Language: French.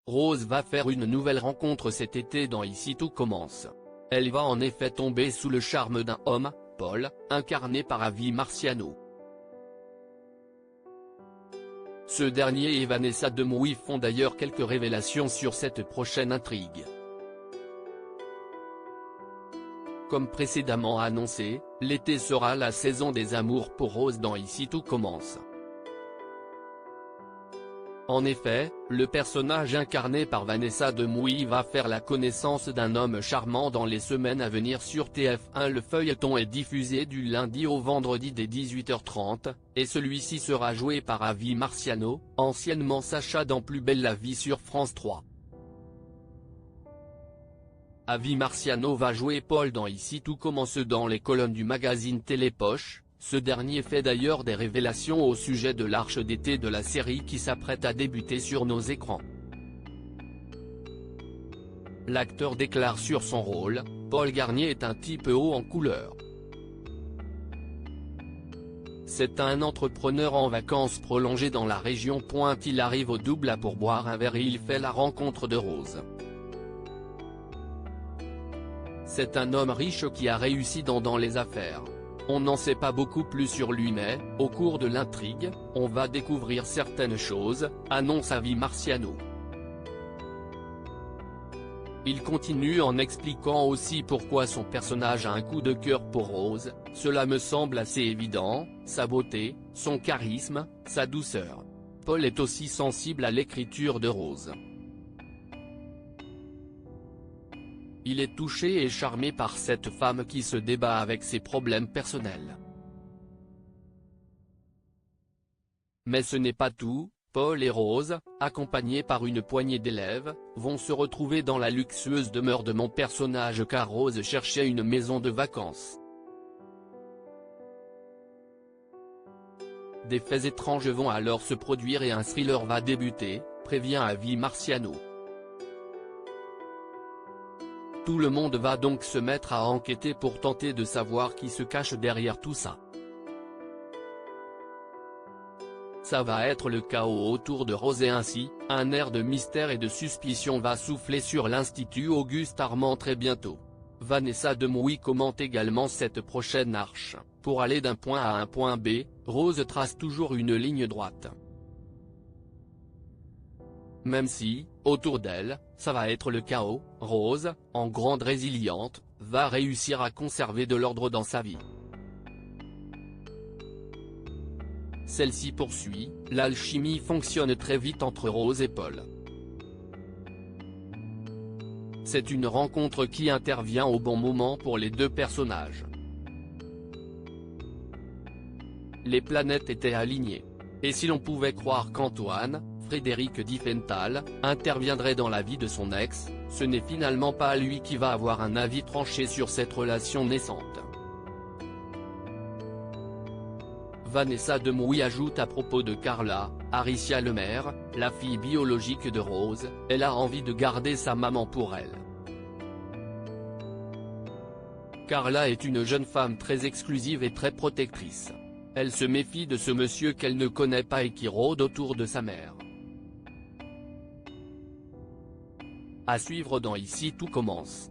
Rose va faire une nouvelle rencontre cet été dans Ici tout commence. Elle va en effet tomber sous le charme d'un homme, Paul, incarné par Avi Marciano. Ce dernier et Vanessa Demouy font d'ailleurs quelques révélations sur cette prochaine intrigue. Comme précédemment annoncé, l'été sera la saison des amours pour Rose dans Ici tout commence. En effet, le personnage incarné par Vanessa Demouy va faire la connaissance d'un homme charmant dans les semaines à venir sur TF1. Le feuilleton est diffusé du lundi au vendredi dès 18h30, et celui-ci sera joué par Avi Marciano, anciennement Sacha dans Plus belle la vie sur France 3. Avi Marciano va jouer Paul dans Ici tout commence dans les colonnes du magazine Télépoche. Ce dernier fait d'ailleurs des révélations au sujet de l'arche d'été de la série qui s'apprête à débuter sur nos écrans. L'acteur déclare sur son rôle, Paul Garnier est un type haut en couleur. C'est un entrepreneur en vacances prolongées dans la région. Il arrive au double à pour boire un verre et il fait la rencontre de Rose. C'est un homme riche qui a réussi dans les affaires. On n'en sait pas beaucoup plus sur lui mais, au cours de l'intrigue, on va découvrir certaines choses, annonce Avi Marciano. Il continue en expliquant aussi pourquoi son personnage a un coup de cœur pour Rose. Cela me semble assez évident, sa beauté, son charisme, sa douceur. Paul est aussi sensible à l'écriture de Rose. Il est touché et charmé par cette femme qui se débat avec ses problèmes personnels. Mais ce n'est pas tout, Paul et Rose, accompagnés par une poignée d'élèves, vont se retrouver dans la luxueuse demeure de mon personnage car Rose cherchait une maison de vacances. Des faits étranges vont alors se produire et un thriller va débuter, prévient Avi Marciano. Tout le monde va donc se mettre à enquêter pour tenter de savoir qui se cache derrière tout ça. Ça va être le chaos autour de Rose et ainsi, un air de mystère et de suspicion va souffler sur l'Institut Auguste Armand très bientôt. Vanessa Demouy commente également cette prochaine arche. Pour aller d'un point A à un point B, Rose trace toujours une ligne droite. Même si, autour d'elle, ça va être le chaos, Rose, en grande résiliente, va réussir à conserver de l'ordre dans sa vie. Celle-ci poursuit, l'alchimie fonctionne très vite entre Rose et Paul. C'est une rencontre qui intervient au bon moment pour les deux personnages. Les planètes étaient alignées. Et si l'on pouvait croire qu'Antoine, Frédéric Diffenthal, interviendrait dans la vie de son ex, ce n'est finalement pas lui qui va avoir un avis tranché sur cette relation naissante. Vanessa Demouy ajoute à propos de Carla, Aricia Lemaire, la fille biologique de Rose, elle a envie de garder sa maman pour elle. Carla est une jeune femme très exclusive et très protectrice. Elle se méfie de ce monsieur qu'elle ne connaît pas et qui rôde autour de sa mère. À suivre dans Ici tout commence.